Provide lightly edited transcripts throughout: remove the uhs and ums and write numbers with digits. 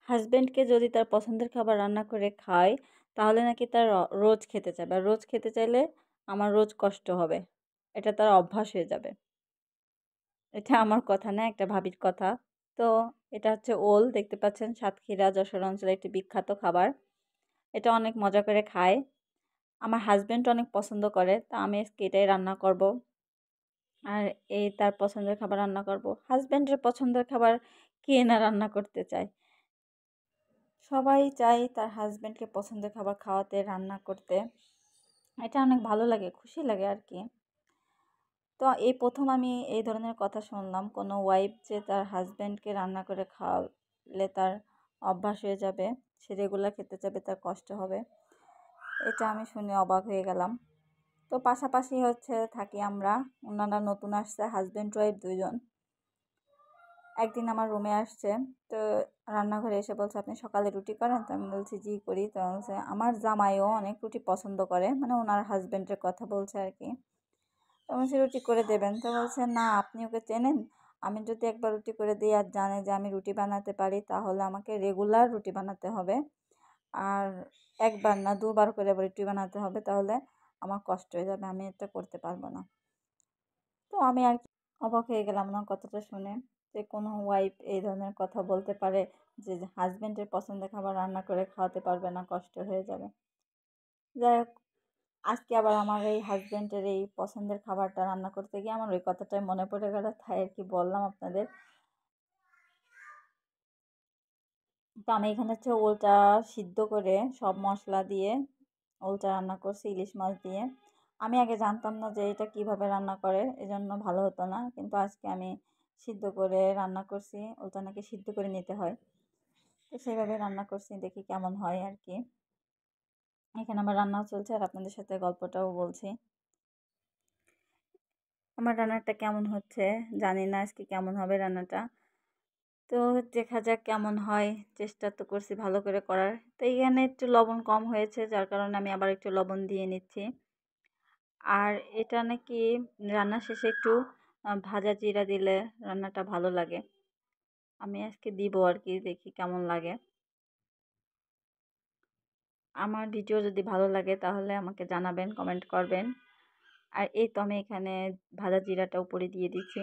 হাসব্যান্ডকে যদি তার পছন্দের খাবার রান্না করে খায় তাহলে নাকি তার রোজ খেতে চাইবে, আর রোজ খেতে চাইলে আমার রোজ কষ্ট হবে, এটা তার অভ্যাস হয়ে যাবে। এটা আমার কথা না, একটা ভাবির কথা। তো এটা হচ্ছে ওল, দেখতে পাচ্ছেন সাতক্ষীরা যশোর অঞ্চলে একটি বিখ্যাত খাবার। এটা অনেক মজা করে খায়, আমার হাজব্যান্ড অনেক পছন্দ করে, তা আমি আজকে এটাই রান্না করব। আর এই তার পছন্দের খাবার রান্না করব। হাজব্যান্ডের পছন্দের খাবার কে না রান্না করতে চায়, সবাই চায় তার হাজব্যান্ডকে পছন্দের খাবার খাওয়াতে, রান্না করতে। এটা অনেক ভালো লাগে, খুশি লাগে আর কি। তো এই প্রথম আমি এই ধরনের কথা শুনলাম, কোনো ওয়াইফ যে তার হাজব্যান্ডকে রান্না করে খাওয়ালে তার অভ্যাস হয়ে যাবে, সে রেগুলার খেতে যাবে, তার কষ্ট হবে। এটা আমি শুনে অবাক হয়ে গেলাম। তো পাশাপাশি হচ্ছে থাকি আমরা, ওনারা নতুন আসছে হাজব্যান্ড ওয়াইফ দুইজন। একদিন আমার রুমে আসছে, তো রান্নাঘরে এসে বলছে আপনি সকালে রুটি করেন? তো আমি বলছি জি করি। তো বলছে আমার জামাইও অনেক রুটি পছন্দ করে, মানে ওনার হাজব্যান্ডের কথা বলছে আর কি। তো বলছি রুটি করে দেবেন? তো বলছে না আপনি ওকে চেনেন, আমি যদি একবার রুটি করে দিই আর জানে যে আমি রুটি বানাতে পারি তাহলে আমাকে রেগুলার রুটি বানাতে হবে, আর একবার না দুবার করে রুটি বানাতে হবে, তাহলে আমার কষ্ট হয়ে যাবে, আমি এটা করতে পারবো না। তো আমি আর কি অবাক হয়ে গেলাম না কথাটা শুনে, যে কোনো ওয়াইফ এই ধরনের কথা বলতে পারে যে হাজবেন্ডের পছন্দের খাবার রান্না করে খাওয়াতে পারবে না, কষ্ট হয়ে যাবে। যাই হোক, আজকে আবার আমার এই হাজবেন্ডের এই পছন্দের খাবারটা রান্না করতে গিয়ে আমার ওই কথাটাই মনে পড়ে গেল, তাই আর কি বললাম আপনাদের। তো আমি এখানে হচ্ছে ওলটা সিদ্ধ করে সব মশলা দিয়ে ওলটা রান্না করছি ইলিশ মাছ দিয়ে। আমি আগে জানতাম না যে এটা কিভাবে রান্না করে, এজন্য ভালো হতো না, কিন্তু আজকে আমি সিদ্ধ করে রান্না করছি, ওলটা নাকি সিদ্ধ করে নিতে হয়, তো সেভাবে রান্না করছি, দেখি কেমন হয় আর কি। এখানে আমার রান্নাও চলছে আর আপনাদের সাথে গল্পটাও বলছি। আমার রান্নাটা কেমন হচ্ছে জানি না, আজকে কেমন হবে রান্নাটা, তো দেখা যাক কেমন হয়। চেষ্টা তো করছি ভালো করে করার। তো এখানে একটু লবণ কম হয়েছে, যার কারণে আমি আবার একটু লবণ দিয়ে নিচ্ছি। আর এটা নাকি রান্না শেষে একটু ভাজা জিরা দিলে রান্নাটা ভালো লাগে। আমি আজকে দিব আর কি, দেখি কেমন লাগে। আমার ভিডিও যদি ভালো লাগে তাহলে আমাকে জানাবেন, কমেন্ট করবেন। আর এই তো আমি এখানে ভাজা জিরাটা উপরে দিয়ে দিচ্ছি।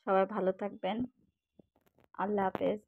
সবাই ভালো থাকবেন, আল্লাহ হাফেজ।